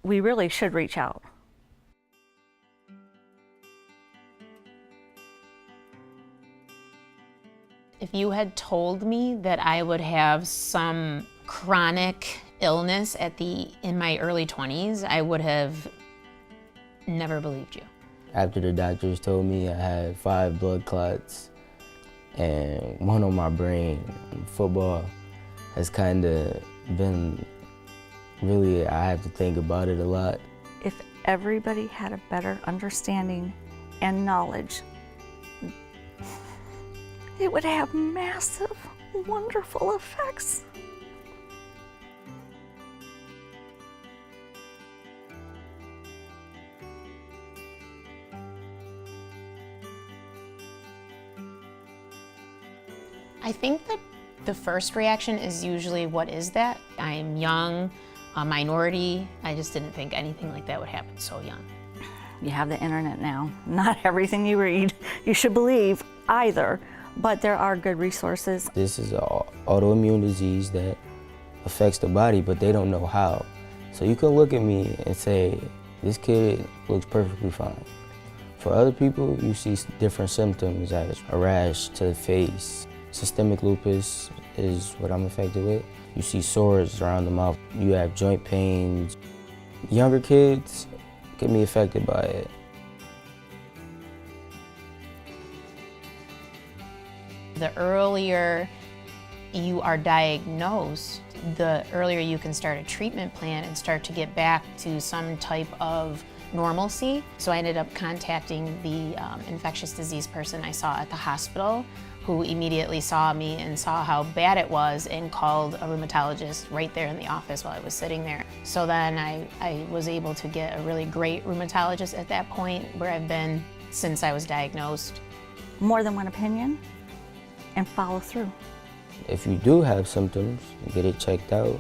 we really should reach out. If you had told me that I would have some chronic illness in my early 20s, I would have never believed you. After the doctors told me I had 5 blood clots and 1 on my brain, football has kind of been really, I have to think about it a lot. If everybody had a better understanding and knowledge, it would have massive, wonderful effects. I think that the first reaction is usually, what is that? I'm young, a minority. I just didn't think anything like that would happen so young. You have the internet now. Not everything you read you should believe either, but there are good resources. This is an autoimmune disease that affects the body, but they don't know how. So you can look at me and say, this kid looks perfectly fine. For other people, you see different symptoms as a rash to the face. Systemic lupus is what I'm affected with. You see sores around the mouth. You have joint pains. Younger kids can be affected by it. The earlier you are diagnosed, the earlier you can start a treatment plan and start to get back to some type of normalcy. So I ended up contacting the infectious disease person I saw at the hospital, who immediately saw me and saw how bad it was and called a rheumatologist right there in the office while I was sitting there. So then I was able to get a really great rheumatologist at that point, where I've been since I was diagnosed. More than one opinion, and follow through. If you do have symptoms, get it checked out.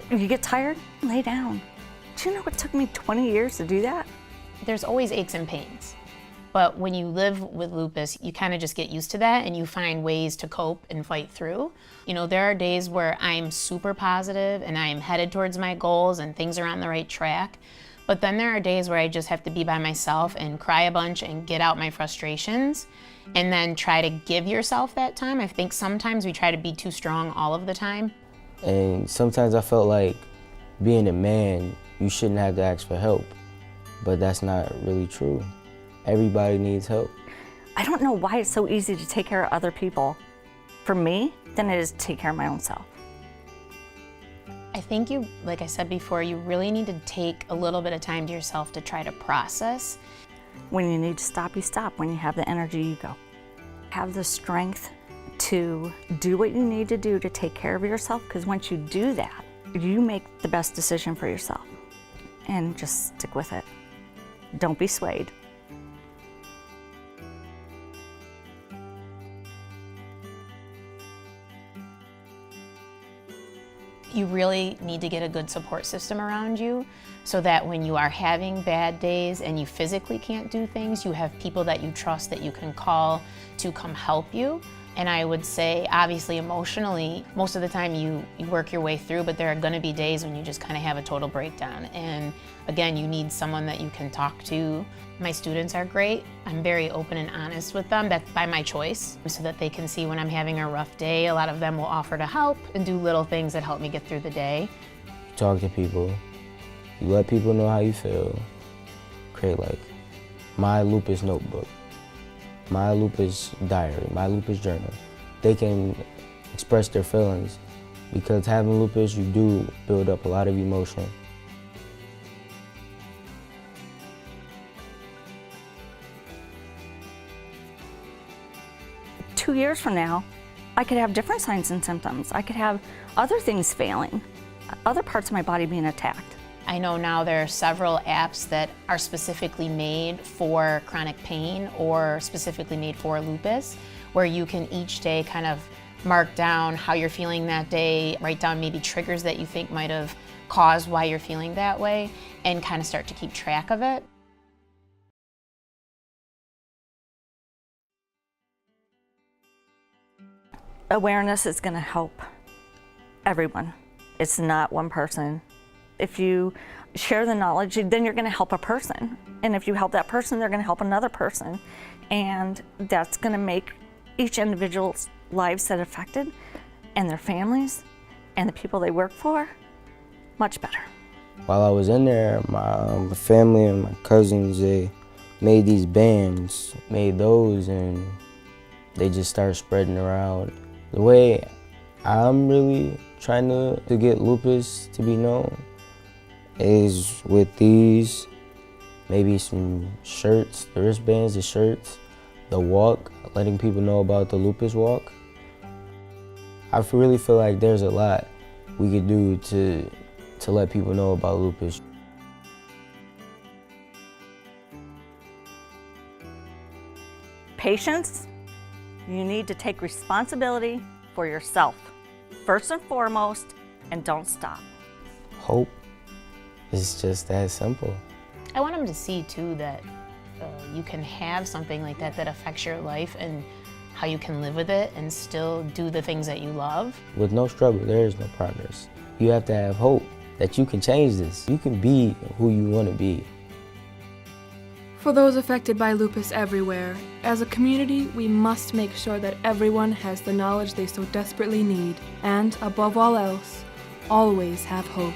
If you get tired, lay down. Do you know it took me 20 years to do that? There's always aches and pains, but when you live with lupus, you kind of just get used to that and you find ways to cope and fight through. You know, there are days where I'm super positive and I'm headed towards my goals and things are on the right track. But then there are days where I just have to be by myself and cry a bunch and get out my frustrations and then try to give yourself that time. I think sometimes we try to be too strong all of the time. And sometimes I felt like being a man, you shouldn't have to ask for help, but that's not really true. Everybody needs help. I don't know why it's so easy to take care of other people for me than it is to take care of my own self. I think you, like I said before, you really need to take a little bit of time to yourself to try to process. When you need to stop, you stop. When you have the energy, you go. Have the strength to do what you need to do to take care of yourself, because once you do that, you make the best decision for yourself. And just stick with it. Don't be swayed. You really need to get a good support system around you so that when you are having bad days and you physically can't do things, you have people that you trust that you can call to come help you. And I would say, obviously, emotionally, most of the time you work your way through, but there are going to be days when you just kind of have a total breakdown. And again, you need someone that you can talk to. My students are great. I'm very open and honest with them. That's by my choice, so that they can see when I'm having a rough day. A lot of them will offer to help and do little things that help me get through the day. You talk to people, you let people know how you feel. Create like my lupus notebook, my lupus diary, my lupus journal. They can express their feelings, because having lupus, you do build up a lot of emotion. Two years from now, I could have different signs and symptoms. I could have other things failing, other parts of my body being attacked. I know now there are several apps that are specifically made for chronic pain or specifically made for lupus, where you can each day kind of mark down how you're feeling that day, write down maybe triggers that you think might have caused why you're feeling that way, and kind of start to keep track of it. Awareness is going to help everyone. It's not one person. If you share the knowledge, then you're going to help a person. And if you help that person, they're going to help another person. And that's going to make each individual's lives that are affected and their families and the people they work for much better. While I was in there, my family and my cousins, they made these bands, made those, and they just started spreading around. The way I'm really trying to get lupus to be known is with these, maybe some shirts, the wristbands, the shirts, the walk, letting people know about the lupus walk. I really feel like there's a lot we could do to let people know about lupus. Patience, you need to take responsibility for yourself, first and foremost, and don't stop. Hope is just that simple. I want them to see too that you can have something like that that affects your life and how you can live with it and still do the things that you love. With no struggle, there is no progress. You have to have hope that you can change this. You can be who you want to be. For those affected by lupus everywhere, as a community, we must make sure that everyone has the knowledge they so desperately need, and above all else, always have hope.